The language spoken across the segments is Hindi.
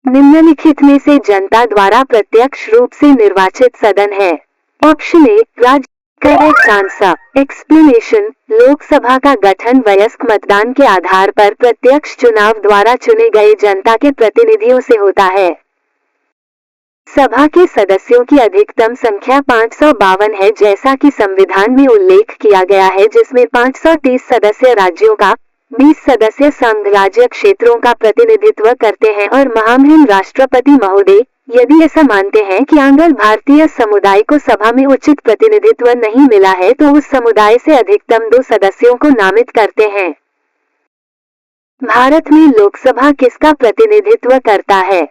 निम्नलिखित में से जनता द्वारा प्रत्यक्ष रूप से निर्वाचित सदन है? ऑप्शन ए राज्य। Correct answer. एक्सप्लेनेशन। लोकसभा का गठन वयस्क मतदान के आधार पर प्रत्यक्ष चुनाव द्वारा चुने गए जनता के प्रतिनिधियों से होता है। सभा के सदस्यों की अधिकतम संख्या 552 है जैसा कि संविधान में उल्लेख किया गया है, जिसमें 530 सदस्य राज्यों का, 20 सदस्य संघ राज्य क्षेत्रों का प्रतिनिधित्व करते हैं और महामहिम राष्ट्रपति महोदय, यदि ऐसा मानते हैं कि आंग्ल भारतीय समुदाय को सभा में उचित प्रतिनिधित्व नहीं मिला है तो उस समुदाय से अधिकतम 2 सदस्यों को नामित करते हैं। भारत में लोकसभा किसका प्रतिनिधित्व करता है?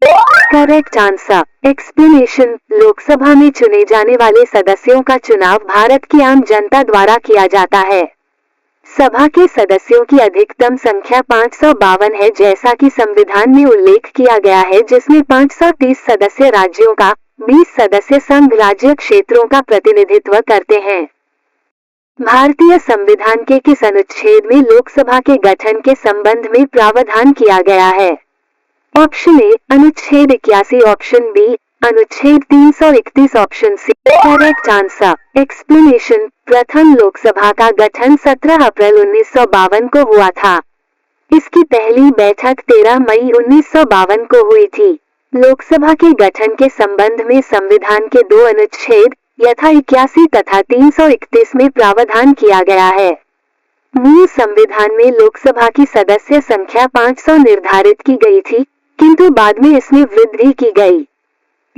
Correct answer. एक्सप्लेनेशन। लोकसभा में चुने जाने वाले सदस्यों का चुनाव भारत की आम जनता द्वारा किया जाता है। सभा के सदस्यों की अधिकतम संख्या 552 है जैसा कि संविधान में उल्लेख किया गया है, जिसमें 530 सदस्य राज्यों का, 20 सदस्य संघ राज्य क्षेत्रों का प्रतिनिधित्व करते हैं। भारतीय संविधान के किस अनुच्छेद में लोकसभा के गठन के संबंध में प्रावधान किया गया है? ऑप्शन ए अनुच्छेद 81, ऑप्शन बी अनुच्छेद 331, option C. Correct answer. Explanation. प्रथम लोकसभा का गठन 17 अप्रैल 1952 को हुआ था। इसकी पहली बैठक 13 मई 1952 को हुई थी। लोकसभा के गठन के संबंध में संविधान के 2 अनुच्छेद यथा 81 तथा 331 में प्रावधान किया गया है। मूल संविधान में लोकसभा की सदस्य संख्या 500 निर्धारित की गई थी, किंतु बाद में इसमें वृद्धि की गई।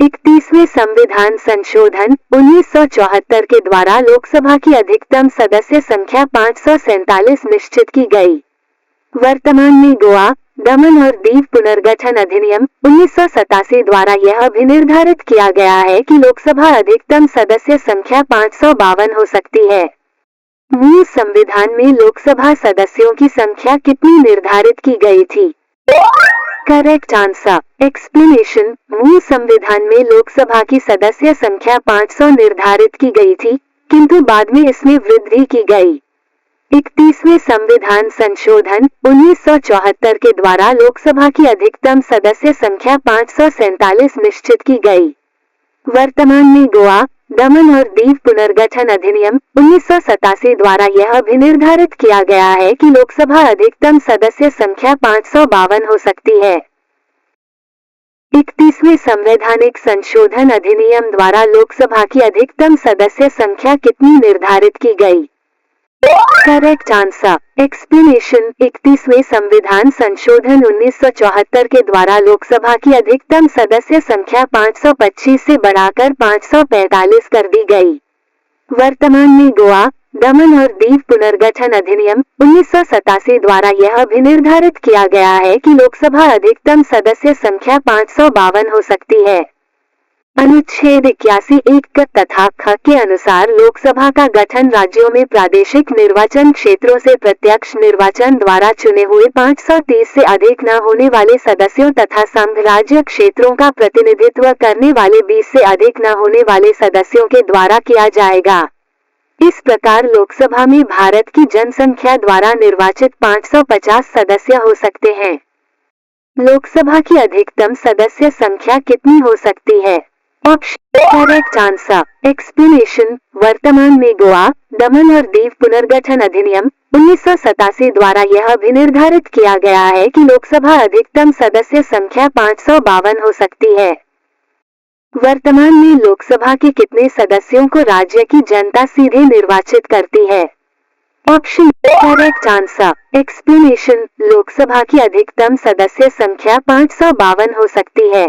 31वें संविधान संशोधन 1974 के द्वारा लोकसभा की अधिकतम सदस्य संख्या 547 निश्चित की गई। वर्तमान में गोवा, दमन और दीव पुनर्गठन अधिनियम 1987 द्वारा यह अभिनिर्धारित किया गया है कि लोकसभा अधिकतम सदस्य संख्या 552 हो सकती है। मूल संविधान में लोकसभा सदस्यों की संख्या कितनी निर्धारित की गई थी? Correct answer. एक्सप्लेनेशन। मूल संविधान में लोकसभा की सदस्य संख्या 500 निर्धारित की गई थी, किंतु बाद में इसमें वृद्धि की गई। 31वें संविधान संशोधन 1974 के द्वारा लोकसभा की अधिकतम सदस्य संख्या 547 निश्चित की गई। वर्तमान में गोवा, दमन और दीव पुनर्गठन अधिनियम 1987 द्वारा यह अभिनिर्धारित किया गया है कि लोकसभा अधिकतम सदस्य संख्या 552 हो सकती है। 31वें संवैधानिक संशोधन अधिनियम द्वारा लोकसभा की अधिकतम सदस्य संख्या कितनी निर्धारित की गई? Correct answer. एक्सप्लेनेशन। 31वें संविधान संशोधन 1974 के द्वारा लोकसभा की अधिकतम सदस्य संख्या 525 से बढ़ाकर 545 कर दी गई। वर्तमान में गोवा, दमन और दीव पुनर्गठन अधिनियम 1987 द्वारा यह अभिनिर्धारित किया गया है कि लोकसभा अधिकतम सदस्य संख्या 552 हो सकती है। अनुच्छेद 81 1 तथा ख के अनुसार लोकसभा का गठन राज्यों में प्रादेशिक निर्वाचन क्षेत्रों से प्रत्यक्ष निर्वाचन द्वारा चुने हुए 530 से अधिक न होने वाले सदस्यों तथा संघ राज्य क्षेत्रों का प्रतिनिधित्व करने वाले 20 से अधिक न होने वाले सदस्यों के द्वारा किया जाएगा। इस प्रकार लोकसभा में भारत की जनसंख्या द्वारा निर्वाचित 550 सदस्य हो सकते हैं। लोकसभा की अधिकतम सदस्य संख्या कितनी हो सकती है? Option correct answer. एक्सप्लेनेशन। वर्तमान में गोवा, दमन और दीव पुनर्गठन अधिनियम 1987 द्वारा यह अभिनिर्धारित किया गया है कि लोकसभा अधिकतम सदस्य संख्या 552 हो सकती है। वर्तमान में लोकसभा के कितने सदस्यों को राज्य की जनता सीधे निर्वाचित करती है? Option correct answer. Explanation. Lok Sabha की अधिकतम सदस्य संख्या 552 हो सकती है।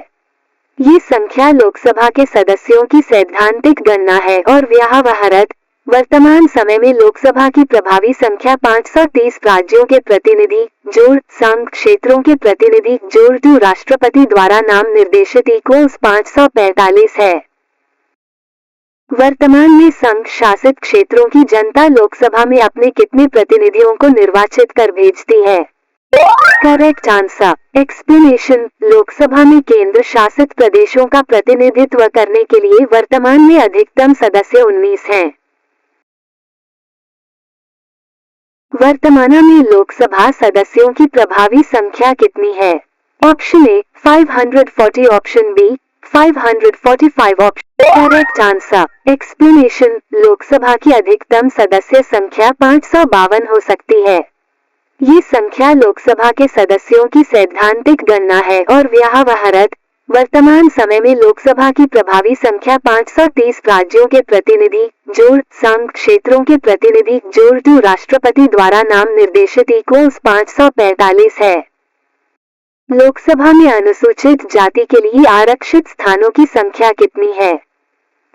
ये संख्या लोकसभा के सदस्यों की सैद्धांतिक गणना है और व्यवहारत वर्तमान समय में लोकसभा की प्रभावी संख्या 530 राज्यों के प्रतिनिधि जोड़ संघ क्षेत्रों के प्रतिनिधि जोड़ 2 राष्ट्रपति द्वारा नाम निर्देशित इक्वल्स 545 है। वर्तमान में संघ शासित क्षेत्रों की जनता लोकसभा में अपने कितने प्रतिनिधियों को निर्वाचित कर भेजती है? Correct answer. एक्सप्लेनेशन। लोकसभा में केंद्र शासित प्रदेशों का प्रतिनिधित्व करने के लिए वर्तमान में अधिकतम सदस्य 19 हैं। वर्तमान में लोकसभा सदस्यों की प्रभावी संख्या कितनी है? Option A 540, option B 545, option correct answer. Explanation, Lok Sabha की अधिकतम सदस्य संख्या 552 हो सकती है। ये संख्या लोकसभा के सदस्यों की सैद्धांतिक गणना है और व्यवहारत वर्तमान समय में लोकसभा की प्रभावी संख्या 530 राज्यों के प्रतिनिधि जोड़ संघ क्षेत्रों के प्रतिनिधि जोड़ 2 राष्ट्रपति द्वारा नाम निर्देशित इक्वल्स 545 है। लोकसभा में अनुसूचित जाति के लिए आरक्षित स्थानों की संख्या कितनी है?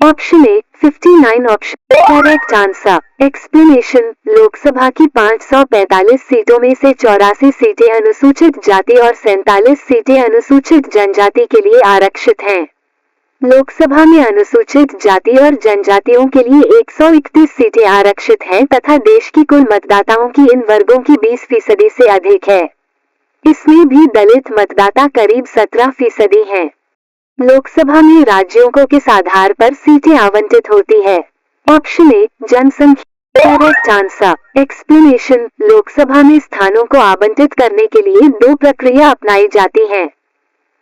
ऑप्शन ए 59, option correct answer. Explanation, Lok Sabha की 545 सीटों में से 84 सीटें अनुसूचित जाति और 47 सीटें अनुसूचित जनजाति के लिए आरक्षित हैं। लोकसभा में अनुसूचित जाति और जनजातियों के लिए 131 सीटें आरक्षित हैं तथा देश की कुल मतदाताओं की इन वर्गों की 20% से अधिक है। इसमें भी दलित मतदाता करीब 17% हैं। लोकसभा में राज्यों को किस आधार पर सीटें आवंटित होती है? ऑप्शन ए जनसंख्या, करेक्ट आंसर। एक्सप्लेनेशन, लोकसभा में स्थानों को आवंटित करने के लिए 2 प्रक्रिया अपनाई जाती हैं।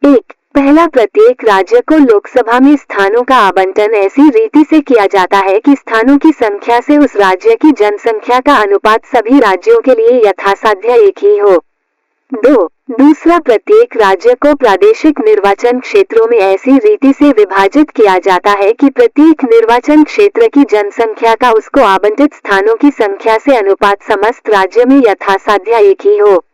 एक, पहला, प्रत्येक राज्य को लोकसभा में स्थानों का आवंटन ऐसी रीति से किया जाता है कि स्थानों की संख्या से उस राज्य की जनसंख्या का अनुपात सभी राज्यों के लिए यथासाध्य एक ही हो। 2, दूसरा, प्रत्येक राज्य को प्रादेशिक निर्वाचन क्षेत्रों में ऐसी रीति से विभाजित किया जाता है कि प्रत्येक निर्वाचन क्षेत्र की जनसंख्या का उसको आवंटित स्थानों की संख्या से अनुपात समस्त राज्य में यथासाध्य एक ही हो।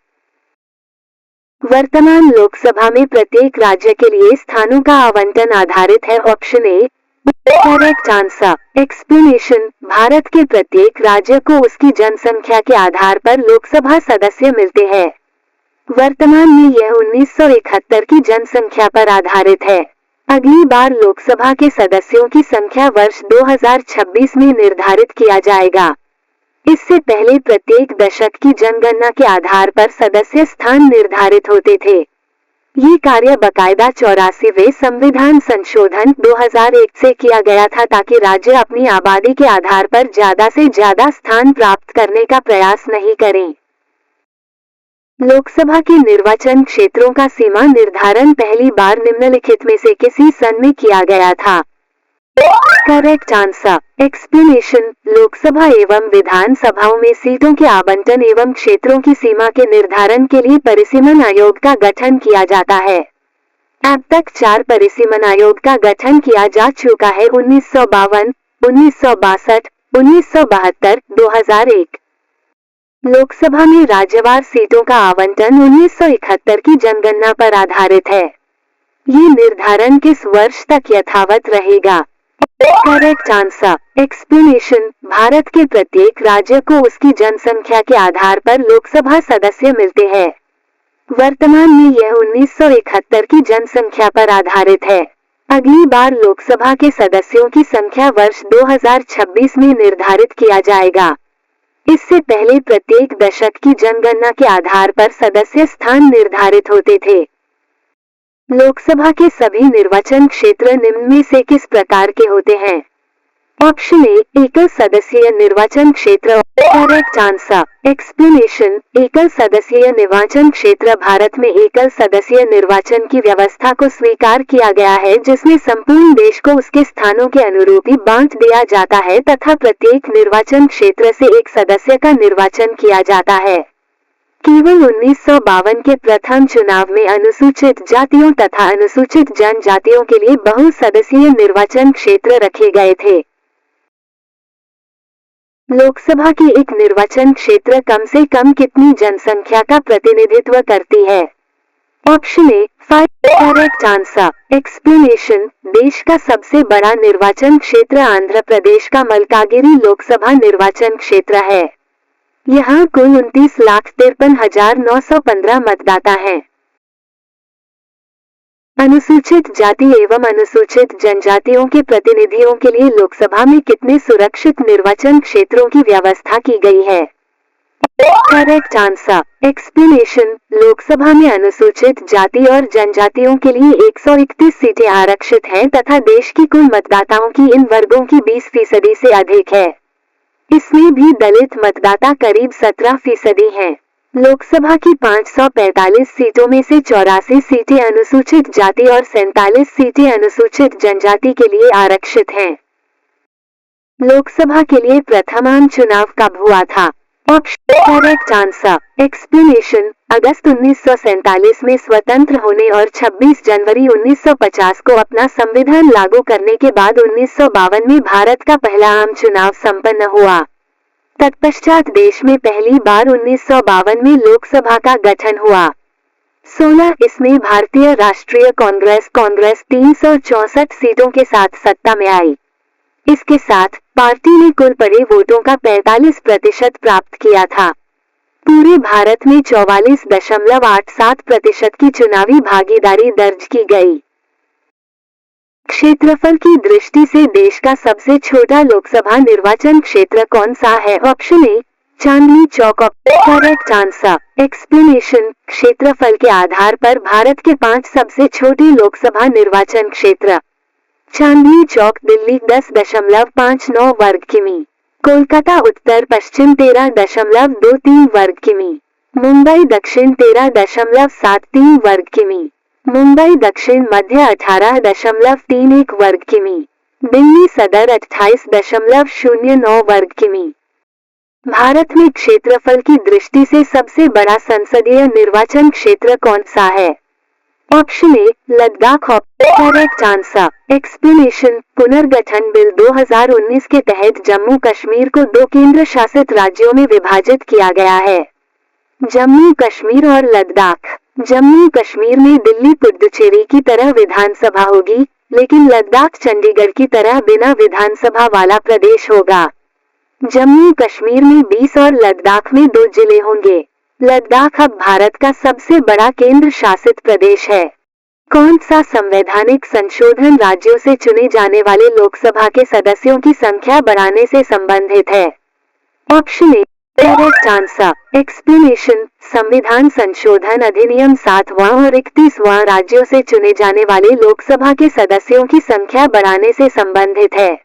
वर्तमान लोकसभा में प्रत्येक राज्य के लिए स्थानों का आवंटन आधारित है। Option A correct answer. Explanation, Bharat के प्रत्येक राज्य को उसकी जनसंख्या के आधार पर लोकसभा सदस्य मिलते हैं। वर्तमान में यह 1971 की जनसंख्या पर आधारित है। अगली बार लोकसभा के सदस्यों की संख्या वर्ष 2026 में निर्धारित किया जाएगा। इससे पहले प्रत्येक दशक की जनगणना के आधार पर सदस्य स्थान निर्धारित होते थे। ये कार्य बकायदा 84वें संविधान संशोधन 2001 से किया गया था ताकि राज्य अपनी आबादी के आधार पर ज्यादा से ज्यादा स्थान प्राप्त करने का प्रयास नहीं करें। लोकसभा के निर्वाचन क्षेत्रों का सीमा निर्धारण पहली बार निम्नलिखित में से किसी सन में किया गया था? Correct answer. एक्सप्लेनेशन, लोकसभा एवं विधान सभाओं में सीटों के आवंटन एवं क्षेत्रों की सीमा के निर्धारण के लिए परिसीमन आयोग का गठन किया जाता है। अब तक 4 परिसीमन आयोग का गठन किया जा चुका है: 1952, 1962, 1972, 2001। लोकसभा में राज्यवार सीटों का आवंटन 1971 की जनगणना पर आधारित है। ये निर्धारण किस वर्ष तक यथावत रहेगा? Correct answer. एक्सप्लेनेशन, भारत के प्रत्येक राज्य को उसकी जनसंख्या के आधार पर लोकसभा सदस्य मिलते हैं। वर्तमान में यह 1971 की जनसंख्या पर आधारित है। अगली बार लोकसभा के सदस्यों की संख्या वर्ष 2026 में निर्धारित किया जाएगा। इससे पहले प्रत्येक दशक की जनगणना के आधार पर सदस्य स्थान निर्धारित होते थे। लोकसभा के सभी निर्वाचन क्षेत्र निम्न में से किस प्रकार के होते हैं? ऑप्शन ए एकल सदस्यीय निर्वाचन क्षेत्र। Correct answer. एक्सप्लेनेशन, एकल सदस्यीय निर्वाचन क्षेत्र भारत में एकल सदस्यीय निर्वाचन की व्यवस्था को स्वीकार किया गया है जिसमें संपूर्ण देश को उसके स्थानों के अनुरूप ही बांट दिया जाता है तथा प्रत्येक निर्वाचन क्षेत्र से एक सदस्य का निर्वाचन किया जाता है। केवल 1952 के प्रथम चुनाव में अनुसूचित जातियों तथा अनुसूचित जनजातियों के लिए बहुसदस्यीय निर्वाचन क्षेत्र रखे गए थे। लोकसभा की एक निर्वाचन क्षेत्र कम से कम कितनी जनसंख्या का प्रतिनिधित्व करती है? ऑप्शन ए 5। Correct answer. एक्सप्लेनेशन, देश का सबसे बड़ा निर्वाचन क्षेत्र आंध्र प्रदेश का मलकागिरी लोकसभा निर्वाचन क्षेत्र है। यहाँ कुल 29,53,915 मतदाता हैं। अनुसूचित जाति एवं अनुसूचित जनजातियों के प्रतिनिधियों के लिए लोकसभा में कितने सुरक्षित निर्वाचन क्षेत्रों की व्यवस्था की गई है? Correct answer. एक्सप्लेनेशन, लोकसभा में अनुसूचित जाति और जनजातियों के लिए 131 सीटें आरक्षित हैं तथा देश की कुल मतदाताओं की इन वर्गों की 20% से अधिक है। इसमें भी दलित मतदाता करीब 17% हैं। लोकसभा की 545 सीटों में से 84 सीटें अनुसूचित जाति और 47 सीटें अनुसूचित जनजाति के लिए आरक्षित हैं। लोकसभा के लिए प्रथम आम चुनाव कब हुआ था? ऑप्शन करेक्ट आंसर एक्सप्लेनेशन अगस्त 1947 में स्वतंत्र होने और 26 जनवरी 1950 को अपना संविधान लागू करने के बाद 1952 में भारत का पहला आम चुनाव संपन्न हुआ। तत्पश्चात देश में पहली बार 1952 में लोकसभा का गठन हुआ। 16 इसमें भारतीय राष्ट्रीय कांग्रेस 364 सीटों के साथ सत्ता में आई। इसके साथ पार्टी ने कुल पड़े वोटों का 45% प्राप्त किया था। पूरे भारत में 44.87% की चुनावी भागीदारी दर्ज की गई। क्षेत्रफल की दृष्टि से देश का सबसे छोटा लोकसभा निर्वाचन क्षेत्र कौन सा है? ऑप्शन ए Chandni Chowk correct answer explanation क्षेत्रफल के आधार पर भारत के 5 सबसे छोटे लोकसभा निर्वाचन क्षेत्र। चांदनी चौक दिल्ली 10.59 वर्ग किमी, कोलकाता उत्तर पश्चिम 13.23 वर्ग किमी, मुंबई दक्षिण 13.73 वर्ग किमी, मुंबई दक्षिण मध्य 18.31 वर्ग किमी, दिल्ली सदर 28.09 वर्ग किमी। भारत में क्षेत्रफल की दृष्टि से सबसे बड़ा संसदीय निर्वाचन क्षेत्र कौन सा है? ऑप्शन ए लद्दाख करेक्ट आंसर एक्सप्लेनेशन पुनर्गठन बिल 2019 के तहत जम्मू कश्मीर को 2 केंद्र शासित राज्यों में विभाजित किया गया है, जम्मू कश्मीर और लद्दाख। जम्मू कश्मीर में दिल्ली पुडुचेरी की तरह विधानसभा होगी, लेकिन लद्दाख चंडीगढ़ की तरह बिना विधानसभा वाला प्रदेश होगा। जम्मू कश्मीर में 20 और लद्दाख में 2 जिले होंगे। लद्दाख अब भारत का सबसे बड़ा केंद्र शासित प्रदेश है। कौन सा संवैधानिक संशोधन राज्यों से चुने जाने वाले लोकसभा के सदस्यों की संख्या बढ़ाने से संबंधित है? Option A correct answer explanation संविधान संशोधन अधिनियम 7वां और 31वां राज्यों से चुने जाने वाले लोकसभा के सदस्यों की संख्या बढ़ाने से संबंधित है।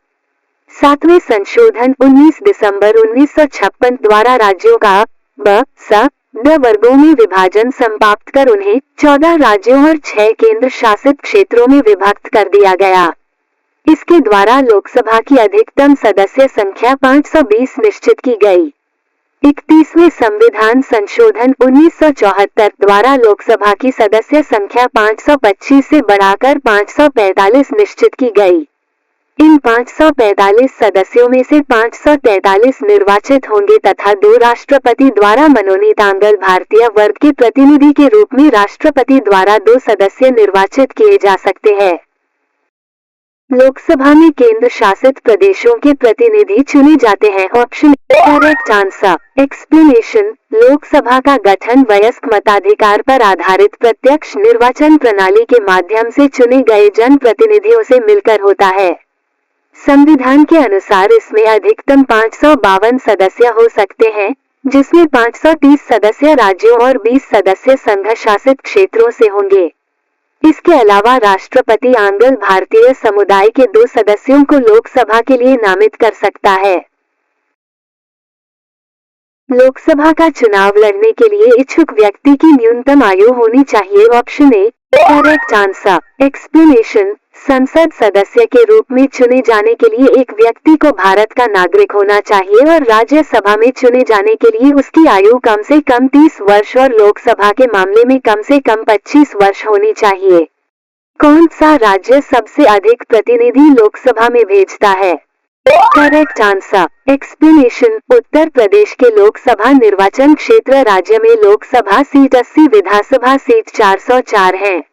7वें संशोधन 19 दिसंबर 1956 द्वारा राज्यों का ब, स, द वर्गों में विभाजन समाप्त कर उन्हें 14 राज्यों और 6 केंद्र शासित क्षेत्रों में विभक्त कर दिया गया। इसके द्वारा लोकसभा की अधिकतम सदस्य संख्या 520 निश्चित की गई। 31वें संविधान संशोधन 1974 द्वारा लोकसभा की सदस्य संख्या 525 से बढ़ाकर 545 निश्चित की गई। इन 545 सदस्यों में से 543 निर्वाचित होंगे तथा 2 राष्ट्रपति द्वारा मनोनीत आंग्ल भारतीय वर्ग के प्रतिनिधि के रूप में राष्ट्रपति द्वारा 2 सदस्य निर्वाचित किए जा सकते हैं। लोकसभा में केंद्र शासित प्रदेशों के प्रतिनिधि चुने जाते हैं। Option correct answer explanation Lok Sabha का गठन वयस्क मताधिकार पर आधारित प्रत्यक्ष निर्वाचन प्रणाली के माध्यम से चुने गए जनप्रतिनिधियों से मिलकर होता है। संविधान के अनुसार इसमें अधिकतम 552 सदस्य हो सकते हैं, जिसमें 530 सदस्य राज्यों और 20 सदस्य संघ शासित क्षेत्रों से होंगे। इसके अलावा राष्ट्रपति आंग्ल भारतीय समुदाय के 2 सदस्यों को लोकसभा के लिए नामित कर सकता है। लोकसभा का चुनाव लड़ने के लिए इच्छुक व्यक्ति की न्यूनतम आयु होनी चाहिए। Option A correct answer explanation संसद सदस्य के रूप में चुने जाने के लिए एक व्यक्ति को भारत का नागरिक होना चाहिए और राज्यसभा में चुने जाने के लिए उसकी आयु कम से कम 30 वर्ष और लोकसभा के मामले में कम से कम 25 वर्ष होनी चाहिए। कौन सा राज्य सबसे अधिक प्रतिनिधि लोकसभा में भेजता है? करेक्ट आंसर एक्सप्लेनेशन उत्तर प्रदेश के लोकसभा निर्वाचन क्षेत्र राज्य में लोकसभा सीट 80 विधानसभा सीट 404 है।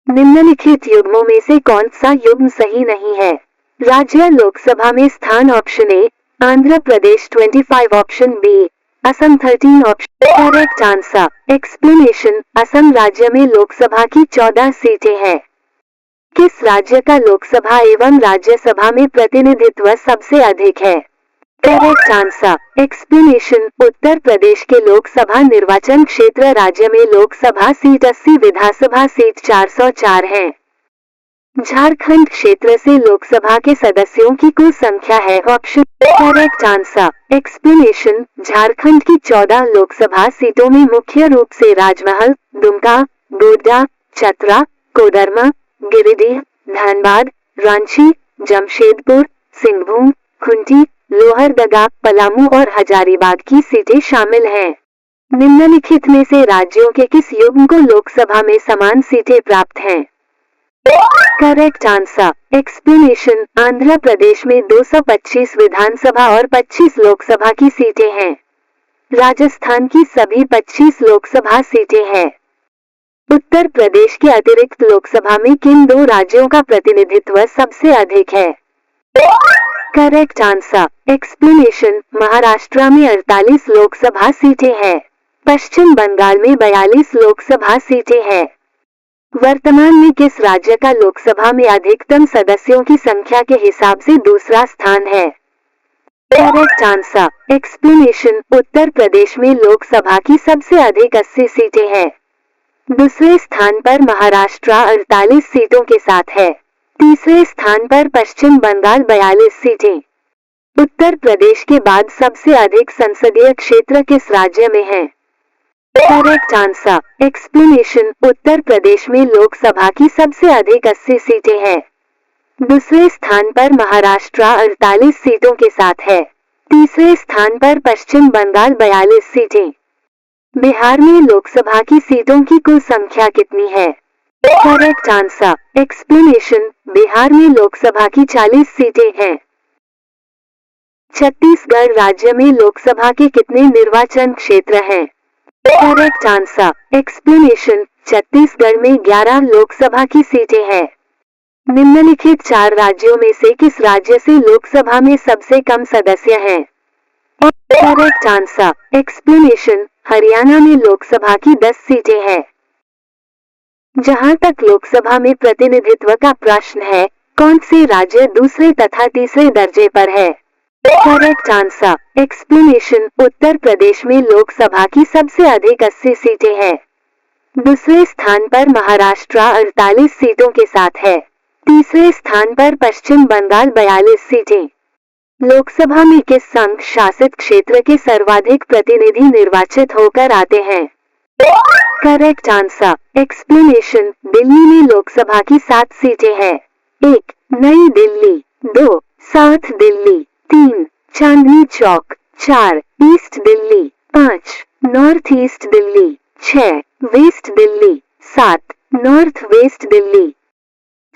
निम्नलिखित युग्मों में से कौन सा युग्म सही नहीं है? राज्य लोकसभा में स्थान option A Andhra Pradesh 25 option B Assam 13 option correct answer explanation Assam राज्य में लोकसभा की 14 सीटें हैं। किस राज्य का लोकसभा एवं राज्यसभा में प्रतिनिधित्व सबसे अधिक है? करेक्ट आंसर एक्सप्लेनेशन उत्तर प्रदेश के लोकसभा निर्वाचन क्षेत्र राज्य में लोकसभा सीट 80 विधानसभा सीट 404 है। झारखंड क्षेत्र से लोकसभा के सदस्यों की कुल संख्या है। Option correct answer. Explanation, Jharkhand की 14 लोकसभा सीटों में मुख्य रूप से राजमहल, दुमका, गोड्डा, चतरा, कोडरमा, गिरिडीह, धनबाद, रांची, जमशेदपुर, सिंहभूम, खूंटी, लोहरदगा, पलामू और हजारीबाग की सीटें शामिल हैं। निम्नलिखित में से राज्यों के किस युग्म को लोकसभा में समान सीटें प्राप्त हैं? Correct answer. Explanation, Andhra Pradesh में 225 विधानसभा और 25 लोकसभा की सीटें हैं। राजस्थान की सभी 25 लोकसभा सीटें हैं। उत्तर प्रदेश के अतिरिक्त लोकसभा में किन 2 राज्यों का प्रतिनिधित्व सबसे अधिक है? Correct answer. एक्सप्लेनेशन, महाराष्ट्र में 48 लोकसभा सीटें हैं। पश्चिम बंगाल में 42 लोकसभा सीटें हैं। वर्तमान में किस राज्य का लोकसभा में अधिकतम सदस्यों की संख्या के हिसाब से दूसरा स्थान है? Correct answer. Explanation, Uttar Pradesh में लोकसभा की सबसे अधिक 80 सीटें हैं। दूसरे स्थान पर महाराष्ट्र 48 सीटों के साथ है। तीसरे स्थान पर पश्चिम बंगाल 42 सीटें। उत्तर प्रदेश के बाद सबसे अधिक संसदीय क्षेत्र किस राज्य में है? Correct answer. Explanation, Uttar Pradesh में लोकसभा की सबसे अधिक 80 सीटें हैं। दूसरे स्थान पर महाराष्ट्र 48 सीटों के साथ है। तीसरे स्थान पर पश्चिम बंगाल 42 सीटें। बिहार में लोकसभा की सीटों की कुल संख्या कितनी है? Correct answer. एक्सप्लेनेशन, बिहार में लोकसभा की 40 सीटें हैं। छत्तीसगढ़ राज्य में लोकसभा के कितने निर्वाचन क्षेत्र हैं? Correct answer. एक्सप्लेनेशन, छत्तीसगढ़ में 11 लोकसभा की सीटें हैं। निम्नलिखित 4 राज्यों में से किस राज्य से लोकसभा में सबसे कम सदस्य हैं? Correct answer. एक्सप्लेनेशन, हरियाणा में लोकसभा की 10 सीटें हैं। जहां तक लोकसभा में प्रतिनिधित्व का प्रश्न है, कौन से राज्य दूसरे तथा तीसरे दर्जे पर है? Correct answer. Explanation, Uttar Pradesh में लोकसभा की सबसे अधिक 80 सीटें हैं। दूसरे स्थान पर महाराष्ट्र 48 सीटों के साथ है। तीसरे स्थान पर पश्चिम बंगाल 42 सीटें। लोकसभा में किस संघ शासित क्षेत्र के सर्वाधिक प्रतिनिधि निर्वाचित होकर आते हैं? Correct answer. एक्सप्लेनेशन, दिल्ली में लोकसभा की 7 सीटें हैं। 1 नई Delhi, 2 south Delhi, 3 Chandni Chowk, 4 east Delhi, 5 north east Delhi, 6 west Delhi, 7 north west Delhi.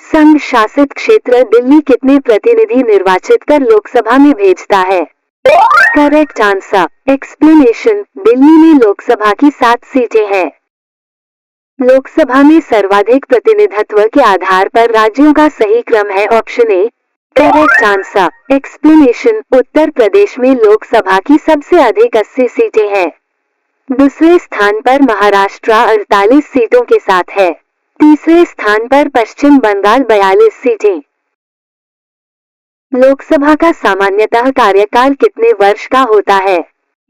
संघ शासित क्षेत्र दिल्ली कितने प्रतिनिधि निर्वाचित कर लोकसभा में भेजता है? Correct answer. एक्सप्लेनेशन, दिल्ली में लोकसभा की 7 सीटें हैं। लोकसभा में सर्वाधिक प्रतिनिधित्व के आधार पर राज्यों का सही क्रम है। Option A correct answer. Explanation, Uttar Pradesh में लोकसभा की सबसे अधिक 80 सीटें हैं। दूसरे स्थान पर महाराष्ट्र 48 सीटों के साथ है। तीसरे स्थान पर पश्चिम बंगाल 42 सीटें। लोकसभा का सामान्यतः कार्यकाल कितने वर्ष का होता है?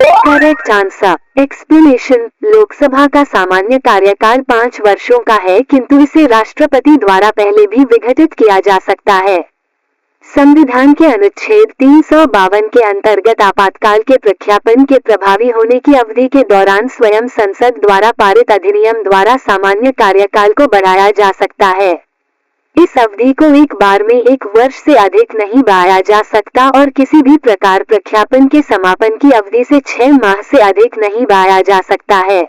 Correct answer. एक्सप्लेनेशन, लोकसभा का सामान्य कार्यकाल 5 वर्षों का है, किंतु इसे राष्ट्रपति द्वारा पहले भी विघटित किया जा सकता है। संविधान के अनुच्छेद 352 के अंतर्गत आपातकाल के प्रख्यापन के प्रभावी होने की अवधि के दौरान स्वयं संसद द्वारा पारित अधिनियम द्वारा सामान्य कार्यकाल को बढ़ाया जा सकता है। इस अवधि को एक बार में 1 वर्ष से अधिक नहीं बढ़ाया जा सकता और किसी भी प्रकार प्रख्यापन के समापन की अवधि से 6 माह से अधिक नहीं बढ़ाया जा सकता है।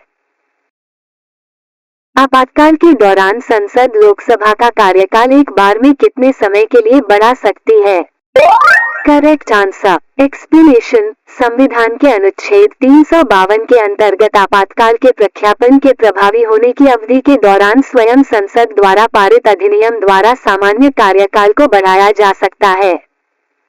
आपातकाल के दौरान संसद लोकसभा का कार्यकाल एक बार में कितने समय के लिए बढ़ा सकती है? Correct answer. एक्सप्लेनेशन, संविधान के अनुच्छेद 352 के अंतर्गत आपातकाल के प्रख्यापन के प्रभावी होने की अवधि के दौरान स्वयं संसद द्वारा पारित अधिनियम द्वारा सामान्य कार्यकाल को बढ़ाया जा सकता है।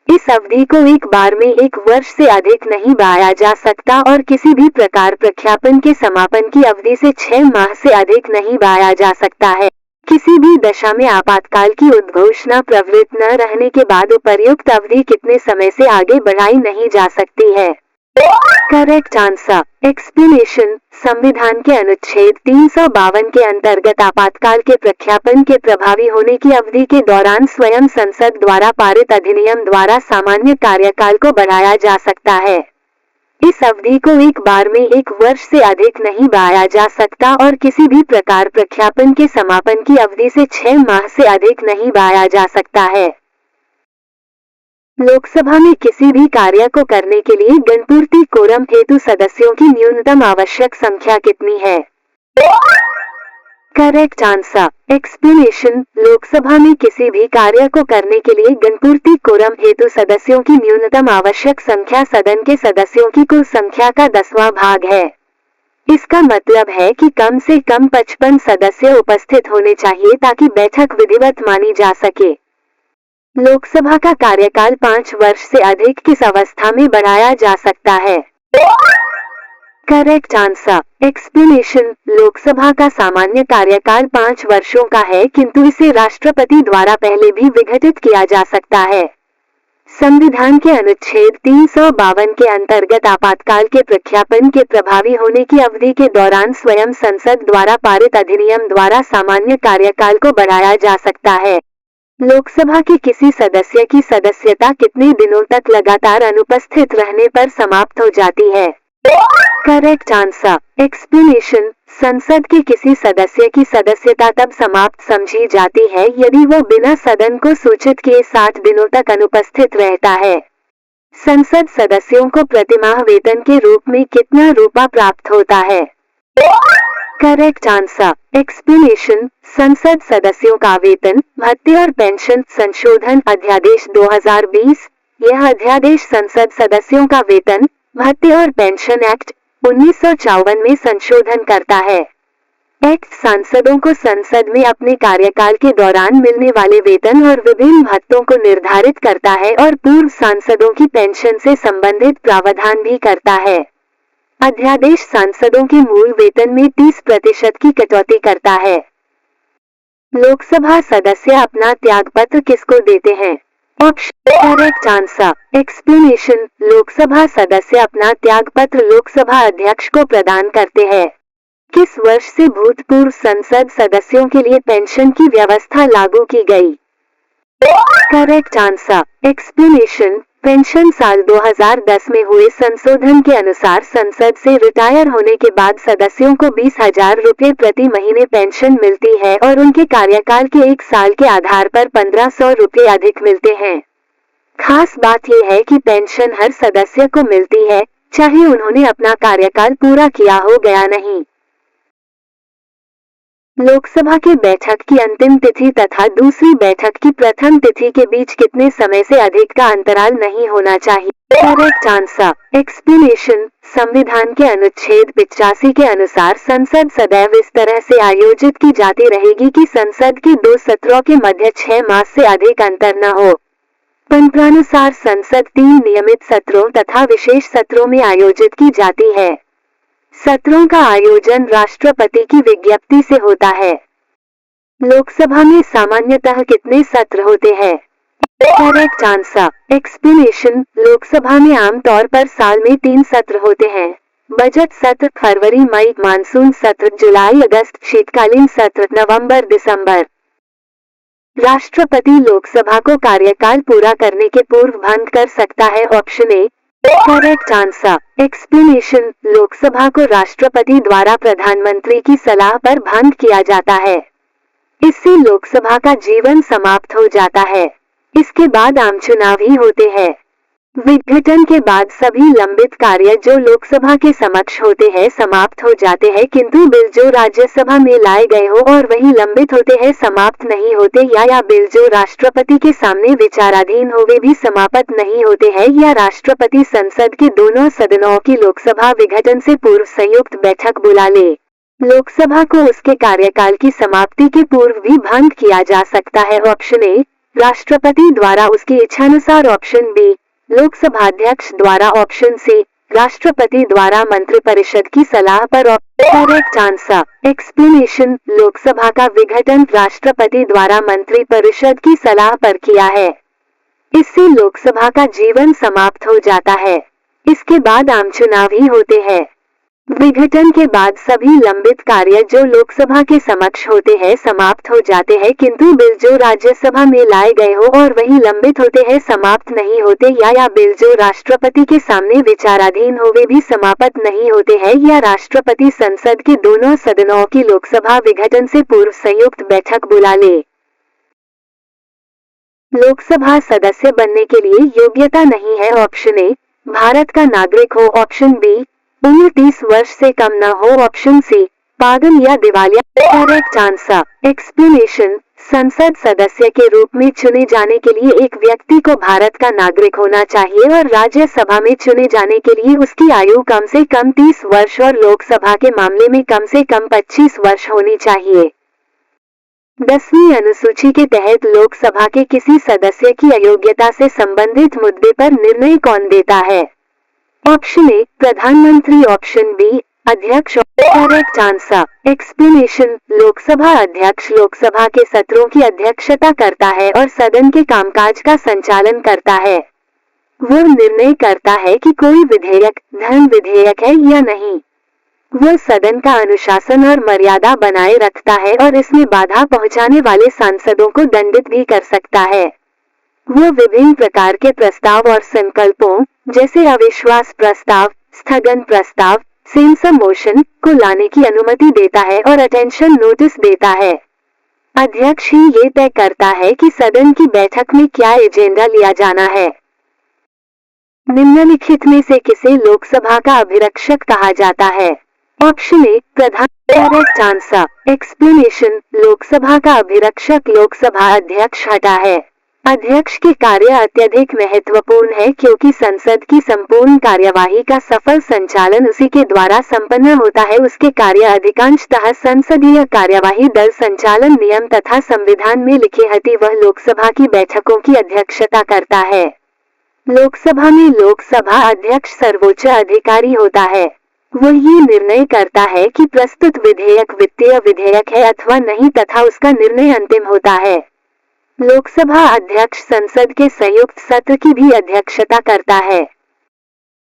इस अवधि को एक बार में 1 वर्ष से अधिक नहीं बढ़ाया जा सकता और किसी भी प्रकार प्रख्यापन के समापन की अवधि से 6 माह से अधिक नहीं बढ़ाया जा सकता है। किसी भी दशा में आपातकाल की उद्घोषणा प्रवृत्त न रहने के बाद उपर्युक्त अवधि कितने समय से आगे बढ़ाई नहीं जा सकती है? Correct answer. एक्सप्लेनेशन, संविधान के अनुच्छेद 352 के अंतर्गत आपातकाल के प्रख्यापन के प्रभावी होने की अवधि के दौरान स्वयं संसद द्वारा पारित अधिनियम द्वारा सामान्य कार्यकाल को बढ़ाया जा सकता है। इस अवधि को एक बार में 1 वर्ष से अधिक नहीं बढ़ाया जा सकता और किसी भी प्रकार प्रख्यापन के समापन की अवधि से 6 माह से अधिक नहीं बढ़ाया जा सकता है। लोकसभा में किसी भी कार्य को करने के लिए गणपूर्ति कोरम हेतु सदस्यों की न्यूनतम आवश्यक संख्या कितनी है? Correct answer. एक्सप्लेनेशन, लोकसभा में किसी भी कार्य को करने के लिए गणपूर्ति कोरम हेतु सदस्यों की न्यूनतम आवश्यक संख्या सदन के सदस्यों की कुल संख्या का 10वां भाग है। इसका मतलब है कि कम से कम 55 सदस्य उपस्थित होने चाहिए ताकि बैठक विधिवत मानी जा सके। लोकसभा का कार्यकाल 5 वर्ष से अधिक किस अवस्था में बढ़ाया जा सकता है? Correct answer. एक्सप्लेनेशन, लोकसभा का सामान्य कार्यकाल 5 वर्षों का है किंतु इसे राष्ट्रपति द्वारा पहले भी विघटित किया जा सकता है। संविधान के अनुच्छेद 352 के अंतर्गत आपातकाल के प्रख्यापन के प्रभावी होने की अवधि के दौरान स्वयं संसद द्वारा पारित अधिनियम द्वारा सामान्य कार्यकाल को बढ़ाया जा सकता है। लोकसभा के किसी सदस्य की सदस्यता कितने दिनों तक लगातार अनुपस्थित रहने पर समाप्त हो जाती है? Correct answer. एक्सप्लेनेशन, संसद के किसी सदस्य की सदस्यता तब समाप्त समझी जाती है यदि वह बिना सदन को सूचित किए 60 दिनों तक अनुपस्थित रहता है। संसद सदस्यों को प्रतिमाह वेतन के रूप में कितना रुपया प्राप्त होता है? Correct answer. एक्सप्लेनेशन, संसद सदस्यों का वेतन, भत्ते और पेंशन संशोधन अध्यादेश 2020। यह अध्यादेश संसद सदस्यों का वेतन, भत्ते और पेंशन एक्ट 1954 में संशोधन करता है। एक्ट सांसदों को संसद में अपने कार्यकाल के दौरान मिलने वाले वेतन और विभिन्न भत्तों को निर्धारित करता है और पूर्व सांसदों की पेंशन से संबंधित प्रावधान भी करता है। अध्यादेश सांसदों के मूल वेतन में 30% की कटौती करता है। लोकसभा सदस्य अपना त्यागपत्र किसको देते हैं? Option. Correct answer. Explanation, Lok Sabha सदस्य अपना त्यागपत्र लोकसभा अध्यक्ष को प्रदान करते हैं। किस वर्ष से भूतपूर्व संसद सदस्यों के लिए पेंशन की व्यवस्था लागू की गई? Correct answer. एक्सप्लेनेशन, पेंशन साल 2010 में हुए संशोधन के अनुसार संसद से रिटायर होने के बाद सदस्यों को 20,000 रुपये प्रति महीने पेंशन मिलती है और उनके कार्यकाल के 1 साल के आधार पर 1,500 रुपये अधिक मिलते हैं। खास बात यह है कि पेंशन हर सदस्य को मिलती है, चाहे उन्होंने अपना कार्यकाल पूरा किया हो या नहीं। लोकसभा के बैठक की अंतिम तिथि तथा दूसरी बैठक की प्रथम तिथि के बीच कितने समय से अधिक का अंतराल नहीं होना चाहिए? Correct answer. एक्सप्लेनेशन, संविधान के अनुच्छेद 85 के अनुसार संसद सदैव इस तरह से आयोजित की जाती रहेगी कि संसद के 2 सत्रों के मध्य 6 मास से अधिक अंतर न हो। तंत्रानुसार संसद 3 नियमित सत्रों तथा विशेष सत्रों में आयोजित की जाती है। सत्रों का आयोजन राष्ट्रपति की विज्ञप्ति से होता है। लोकसभा में सामान्यतः कितने सत्र होते हैं? Correct answer. एक्सप्लेनेशन, लोकसभा में आमतौर पर साल में 3 सत्र होते हैं। बजट सत्र फरवरी मई, मानसून सत्र जुलाई अगस्त, शीतकालीन सत्र नवंबर दिसंबर। राष्ट्रपति लोकसभा को कार्यकाल पूरा करने के पूर्व भंग कर सकता है। Option A. Correct answer. Explanation, Lok Sabha को राष्ट्रपति द्वारा प्रधानमंत्री की सलाह पर भंग किया जाता है। इससे लोकसभा का जीवन समाप्त हो जाता है। इसके बाद आम चुनाव ही होते हैं। विघटन के बाद सभी लंबित कार्य जो लोकसभा के समक्ष होते हैं समाप्त हो जाते हैं, किंतु बिल जो राज्यसभा में लाए गए हो और वही लंबित होते हैं समाप्त नहीं होते, या बिल जो राष्ट्रपति के सामने विचाराधीन हो वे भी समाप्त नहीं होते हैं, या राष्ट्रपति संसद के दोनों सदनों की लोकसभा विघटन से पूर्व संयुक्त बैठक बुला ले। लोकसभा को उसके कार्यकाल की समाप्ति के पूर्व भी भंग किया जा सकता है। ऑप्शन ए, राष्ट्रपति द्वारा उसकी इच्छानुसार। ऑप्शन बी, लोकसभा अध्यक्ष द्वारा। ऑप्शन सी, राष्ट्रपति द्वारा मंत्रिपरिषद की सलाह पर। Correct answer. एक्सप्लेनेशन, लोकसभा का विघटन राष्ट्रपति द्वारा मंत्रिपरिषद की सलाह पर किया है। इससे लोकसभा का जीवन समाप्त हो जाता है। इसके बाद आम चुनाव ही होते हैं। विघटन के बाद सभी लंबित कार्य जो लोकसभा के समक्ष होते हैं समाप्त हो जाते हैं, किंतु बिल जो राज्यसभा में लाए गए हो और वही लंबित होते हैं समाप्त नहीं होते, या बिल जो राष्ट्रपति के सामने विचाराधीन हो वे भी समाप्त नहीं होते हैं, या राष्ट्रपति संसद के दोनों सदनों की लोकसभा विघटन से पूर्व संयुक्त बैठक बुला ले। लोकसभा सदस्य बनने के लिए योग्यता नहीं है। ऑप्शन ए भारत का नागरिक हो, ऑप्शन बी उम्र 30 वर्ष से कम न हो, ऑप्शन सी पागल या दिवालिया। Correct answer. एक्सप्लेनेशन। संसद सदस्य के रूप में चुने जाने के लिए एक व्यक्ति को भारत का नागरिक होना चाहिए और राज्यसभा में चुने जाने के लिए उसकी आयु कम से कम 30 वर्ष और लोकसभा के मामले में कम से कम 25 वर्ष होनी चाहिए। 10वीं अनुसूची के तहत लोकसभा के किसी सदस्य की अयोग्यता से संबंधित मुद्दे पर निर्णय कौन देता है? ऑप्शन ए प्रधानमंत्री, ऑप्शन बी अध्यक्ष। Correct answer. एक्सप्लेनेशन। लोकसभा अध्यक्ष लोकसभा के सत्रों की अध्यक्षता करता है और सदन के कामकाज का संचालन करता है। वह निर्णय करता है कि कोई विधेयक धन विधेयक है या नहीं। वह सदन का अनुशासन और मर्यादा बनाए रखता है और इसमें बाधा पहुंचाने वाले सांसदों को दंडित भी कर सकता है। वह विभिन्न प्रकार के प्रस्ताव और संकल्पों जैसे अविश्वास प्रस्ताव, स्थगन प्रस्ताव, सेंस मोशन को लाने की अनुमति देता है और अटेंशन नोटिस देता है। अध्यक्ष ही ये तय करता है कि सदन की बैठक में क्या एजेंडा लिया जाना है। निम्नलिखित में से किसे लोकसभा का अभिरक्षक कहा जाता है? ऑप्शन ए प्रधान। Correct answer. एक्सप्लेनेशन। लोकसभा का अभिरक्षक लोकसभा अध्यक्ष हटा है। अध्यक्ष के कार्य अत्यधिक महत्वपूर्ण है क्योंकि संसद की संपूर्ण कार्यवाही का सफल संचालन उसी के द्वारा संपन्न होता है। उसके कार्य अधिकांशतः संसदीय कार्यवाही दल संचालन नियम तथा संविधान में लिखे हती। वह लोकसभा की बैठकों की अध्यक्षता करता है। लोकसभा में लोकसभा अध्यक्ष सर्वोच्च अधिकारी होता है। वह ये निर्णय करता है कि प्रस्तुत विधेयक वित्तीय विधेयक है अथवा नहीं तथा उसका निर्णय अंतिम होता है। लोकसभा अध्यक्ष संसद के संयुक्त सत्र की भी अध्यक्षता करता है।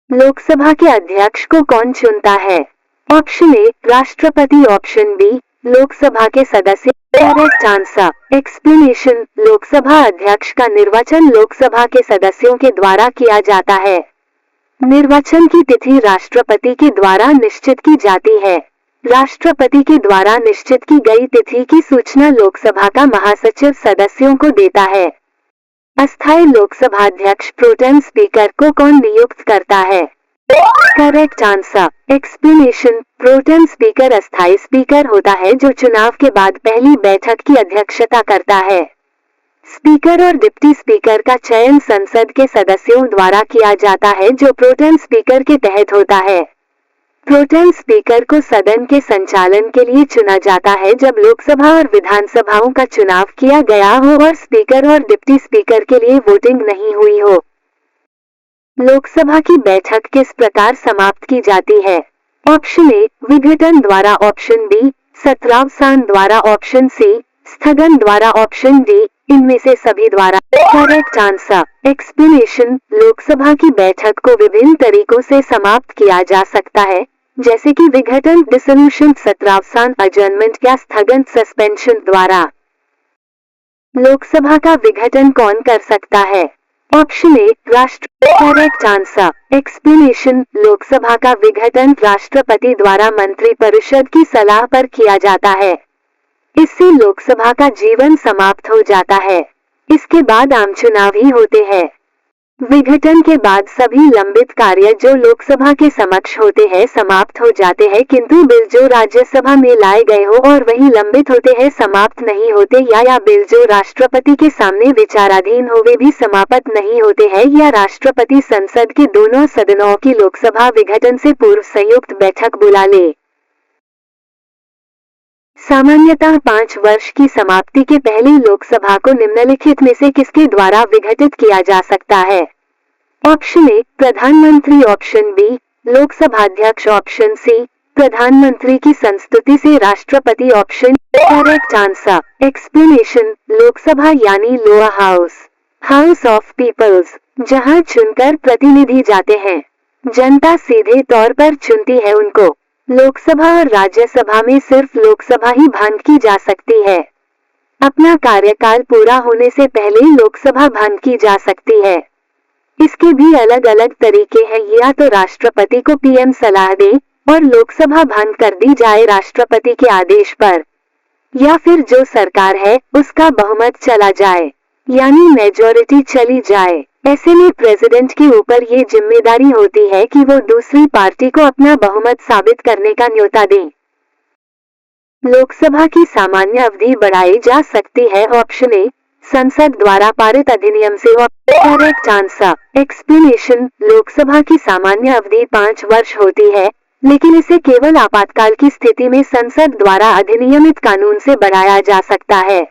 लोकसभा के अध्यक्ष को कौन चुनता है? ऑप्शन ए राष्ट्रपति, ऑप्शन बी लोकसभा के सदस्य। Correct answer. एक्सप्लेनेशन। लोकसभा अध्यक्ष का निर्वाचन लोकसभा के सदस्यों के द्वारा किया जाता है। निर्वाचन की तिथि राष्ट्रपति के द्वारा निश्चित की जाती है। राष्ट्रपति के द्वारा निश्चित की गई तिथि की सूचना लोकसभा का महासचिव सदस्यों को देता है। अस्थायी लोकसभा अध्यक्ष प्रोटेम स्पीकर को कौन नियुक्त करता है? Correct answer. Explanation. Pro tem speaker अस्थायी स्पीकर होता है जो चुनाव के बाद पहली बैठक की अध्यक्षता करता है। स्पीकर और डिप्टी स्पीकर का चयन संसद के सदस्यों द्वारा किया जाता है जो प्रोटेम स्पीकर के तहत होता है। प्रोटेम स्पीकर को सदन के संचालन के लिए चुना जाता है जब लोकसभा और विधानसभाओं का चुनाव किया गया हो और स्पीकर और डिप्टी स्पीकर के लिए वोटिंग नहीं हुई हो। लोकसभा की बैठक किस प्रकार समाप्त की जाती है? ऑप्शन ए विघटन द्वारा, ऑप्शन बी सत्रावसान द्वारा, ऑप्शन सी स्थगन द्वारा, ऑप्शन डी इनमें से सभी द्वारा। Correct answer. एक्सप्लेनेशन। लोकसभा की बैठक को विभिन्न तरीकों से समाप्त किया जा सकता है जैसे कि विघटन डिसोल्यूशन, सत्रावसान अजर्नमेंट या स्थगन सस्पेंशन द्वारा। लोकसभा का विघटन कौन कर सकता है? ऑप्शन ए राष्ट्र। Correct answer. एक्सप्लेनेशन। लोकसभा का विघटन राष्ट्रपति द्वारा मंत्रिपरिषद की सलाह पर किया जाता है। इससे लोकसभा का जीवन समाप्त हो जाता है। इसके बाद आम चुनाव ही होते हैं। विघटन के बाद सभी लंबित कार्य जो लोकसभा के समक्ष होते हैं समाप्त हो जाते हैं, किंतु बिल जो राज्यसभा में लाए गए हो और वही लंबित होते हैं समाप्त नहीं होते, या बिल जो राष्ट्रपति के सामने विचाराधीन हो वे भी समाप्त नहीं होते हैं, या राष्ट्रपति संसद के दोनों सदनों की लोकसभा विघटन से पूर्व संयुक्त बैठक बुला ले। सामान्यतः 5 वर्ष की समाप्ति के पहले लोकसभा को निम्नलिखित में से किसके द्वारा विघटित किया जा सकता है? ऑप्शन ए प्रधानमंत्री, ऑप्शन बी लोकसभाध्यक्ष, ऑप्शन सी प्रधानमंत्री की संस्तुति से राष्ट्रपति, option. Correct answer. Explanation. Lok Sabha यानी lower house, house of peoples, जहां चुनकर प्रतिनिधि जाते हैं। जनता सीधे तौर पर चुनती है उनको। लोकसभा और राज्यसभा में सिर्फ लोकसभा ही भंग की जा सकती है। अपना कार्यकाल पूरा होने से पहले लोकसभा भंग की जा सकती है। इसके भी अलग अलग तरीके हैं, या तो राष्ट्रपति को पीएम सलाह दे और लोकसभा भंग कर दी जाए राष्ट्रपति के आदेश पर, या फिर जो सरकार है उसका बहुमत चला जाए, यानी मेजॉरिटी चली जाए। ऐसे में प्रेसिडेंट के ऊपर ये जिम्मेदारी होती है कि वो दूसरी पार्टी को अपना बहुमत साबित करने का न्योता दें। लोकसभा की सामान्य अवधि बढ़ाई जा सकती है। ऑप्शन ए, संसद द्वारा पारित अधिनियम से। Correct answer. एक्सप्लेनेशन, लोकसभा की सामान्य अवधि 5 वर्ष होती है, लेकिन इसे केवल आपातकाल की स्थिति में संसद द्वारा अधिनियमित कानून से बढ़ाया जा सकता है।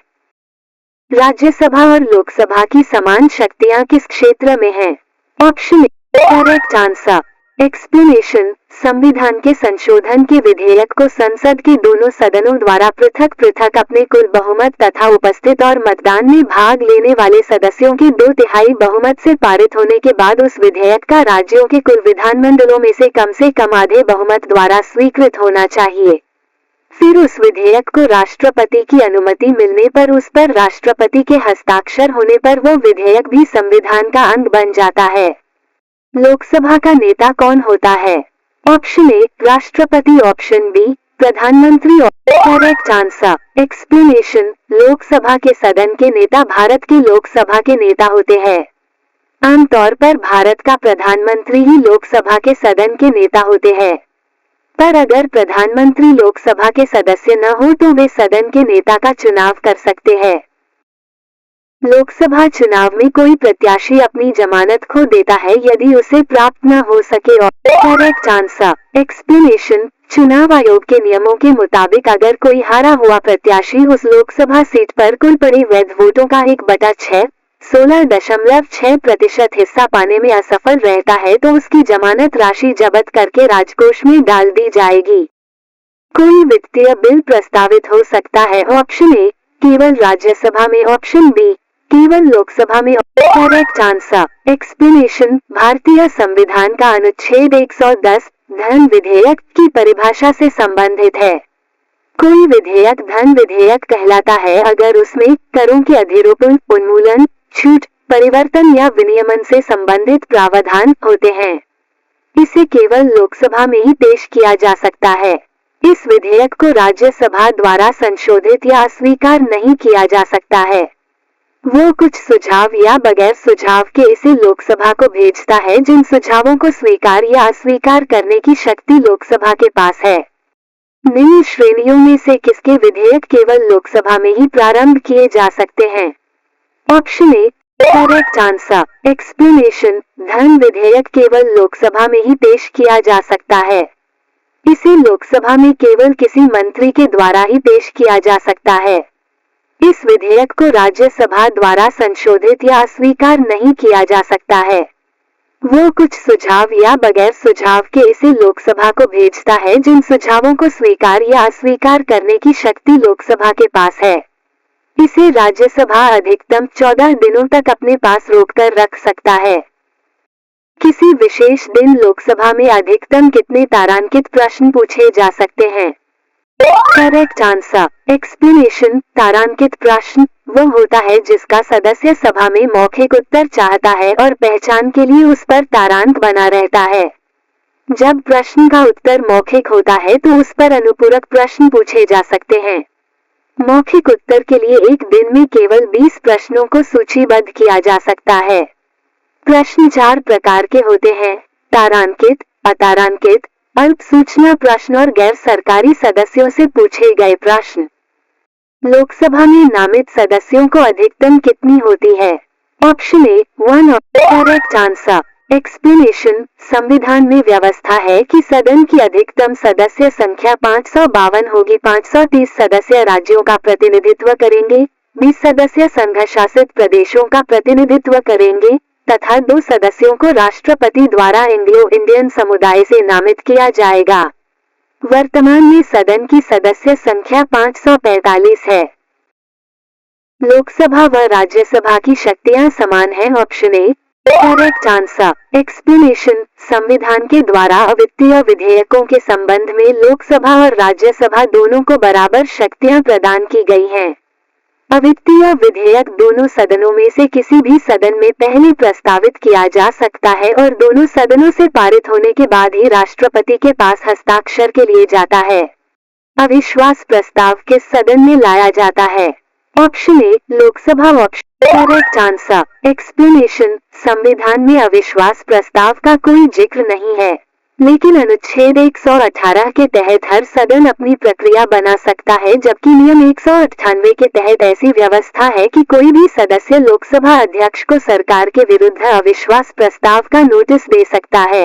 राज्यसभा और लोकसभा की समान शक्तियां किस क्षेत्र में हैं? Option A, correct answer. Explanation, संविधान के संशोधन के विधेयक को संसद के दोनों सदनों द्वारा पृथक पृथक अपने कुल बहुमत तथा उपस्थित और मतदान में भाग लेने वाले सदस्यों के 2/3 बहुमत से पारित होने के बाद उस विधेयक का राज्यों के कुल विधानमंडलों में से कम आधे बहुमत द्वारा स्वीकृत होना चाहिए। फिर उस विधेयक को राष्ट्रपति की अनुमति मिलने पर उस पर राष्ट्रपति के हस्ताक्षर होने पर वो विधेयक भी संविधान का अंग बन जाता है। लोकसभा का नेता कौन होता है? ऑप्शन ए, राष्ट्रपति। ऑप्शन बी, प्रधानमंत्री। Correct answer. एक्सप्लेनेशन, लोकसभा के सदन के नेता भारत की लोकसभा के नेता होते हैं। आमतौर पर भारत का प्रधानमंत्री ही लोकसभा के सदन के नेता होते हैं, पर अगर प्रधानमंत्री लोकसभा के सदस्य न हो तो वे सदन के नेता का चुनाव कर सकते हैं। लोकसभा चुनाव में कोई प्रत्याशी अपनी जमानत खो देता है यदि उसे प्राप्त न हो सके। Correct answer. एक्सप्लेनेशन, चुनाव आयोग के नियमों के मुताबिक अगर कोई हारा हुआ प्रत्याशी उस लोकसभा सीट पर कुल पड़े वैध वोटों का 1/6 16.6% हिस्सा पाने में असफल रहता है तो उसकी जमानत राशि जब्त करके राजकोष में डाल दी जाएगी। कोई वित्तीय बिल प्रस्तावित हो सकता है। ऑप्शन ए, केवल राज्यसभा में। ऑप्शन बी, केवल लोकसभा में। Correct answer. एक्सप्लेनेशन, भारतीय संविधान का अनुच्छेद 110 धन विधेयक की परिभाषा से संबंधित है। कोई विधेयक धन विधेयक कहलाता है अगर उसमें करों के अधिरोपण, उन्मूलन, छूट, परिवर्तन या विनियमन से संबंधित प्रावधान होते हैं। इसे केवल लोकसभा में ही पेश किया जा सकता है। इस विधेयक को राज्यसभा द्वारा संशोधित या अस्वीकार नहीं किया जा सकता है। वो कुछ सुझाव या बगैर सुझाव के इसे लोकसभा को भेजता है। जिन सुझावों को स्वीकार या अस्वीकार करने की शक्ति लोकसभा के पास है। निम्न श्रेणियों में से किसके विधेयक केवल लोकसभा में ही प्रारंभ किए जा सकते हैं? Option A, correct answer. Explanation, धन विधेयक केवल लोकसभा में ही पेश किया जा सकता है। इसे लोकसभा में केवल किसी मंत्री के द्वारा ही पेश किया जा सकता है। इस विधेयक को राज्यसभा द्वारा संशोधित या अस्वीकार नहीं किया जा सकता है। वो कुछ सुझाव या बगैर सुझाव के इसे लोकसभा को भेजता है। जिन सुझावों को स्वीकार या अस्वीकार करने की शक्ति लोकसभा के पास है, इसे राज्यसभा अधिकतम 14 दिनों तक अपने पास रोककर रख सकता है। किसी विशेष दिन लोकसभा में अधिकतम कितने तारांकित प्रश्न पूछे जा सकते हैं? Correct answer. एक्सप्लेनेशन, तारांकित प्रश्न वो होता है जिसका सदस्य सभा में मौखिक उत्तर चाहता है और पहचान के लिए उस पर तारांक बना रहता है। जब प्रश्न का उत्तर मौखिक होता है तो उस पर अनुपूरक प्रश्न पूछे जा सकते हैं। मौखिक उत्तर के लिए एक दिन में केवल 20 प्रश्नों को सूचीबद्ध किया जा सकता है। प्रश्न 4 प्रकार के होते हैं: तारांकित, अतारांकित, अल्प सूचना प्रश्न और गैर सरकारी सदस्यों से पूछे गए प्रश्न। लोकसभा में नामित सदस्यों को अधिकतम कितनी होती है? ऑप्शन ए, 1। Correct answer. एक्सप्लेनेशन, संविधान में व्यवस्था है कि सदन की अधिकतम सदस्य संख्या 552 होगी। 530 सदस्य राज्यों का प्रतिनिधित्व करेंगे, 20 सदस्य संघ शासित प्रदेशों का प्रतिनिधित्व करेंगे तथा 2 सदस्यों को राष्ट्रपति द्वारा एंग्लो इंडियन समुदाय से नामित किया जाएगा। वर्तमान में सदन की सदस्य संख्या 545 है। लोकसभा व राज्यसभा की शक्तियां समान हैं। Option A, correct answer. Explanation, संविधान के द्वारा अवित्तीय विधेयकों के संबंध में लोकसभा और राज्यसभा दोनों को बराबर शक्तियां प्रदान की गई हैं। अवित्तीय विधेयक दोनों सदनों में से किसी भी सदन में पहले प्रस्तावित किया जा सकता है और दोनों सदनों से पारित होने के बाद ही राष्ट्रपति के पास हस्ताक्षर के लिए जाता है। अविश्वास प्रस्ताव किस सदन में लाया जाता है? ऑप्शन ए Lok Sabha. Option correct answer. Explanation, संविधान में अविश्वास प्रस्ताव का कोई जिक्र नहीं है, लेकिन अनुच्छेद 118 के तहत हर सदन अपनी प्रक्रिया बना सकता है, जबकि नियम 198 के तहत ऐसी व्यवस्था है कि कोई भी सदस्य लोकसभा अध्यक्ष को सरकार के विरुद्ध अविश्वास प्रस्ताव का नोटिस दे सकता है।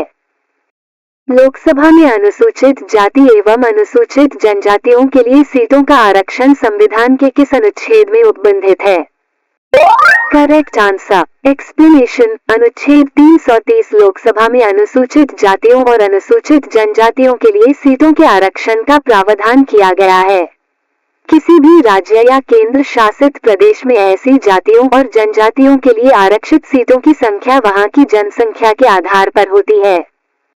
लोकसभा में अनुसूचित जाति एवं अनुसूचित जनजातियों के लिए सीटों का आरक्षण संविधान के किस अनुच्छेद में उपबंधित है? Correct answer. एक्सप्लेनेशन, अनुच्छेद 330 लोकसभा में अनुसूचित जातियों और अनुसूचित जनजातियों के लिए सीटों के आरक्षण का प्रावधान किया गया है। किसी भी राज्य या केंद्र शासित प्रदेश में ऐसी जातियों और जनजातियों के लिए आरक्षित सीटों की संख्या वहां की जनसंख्या के आधार पर होती है।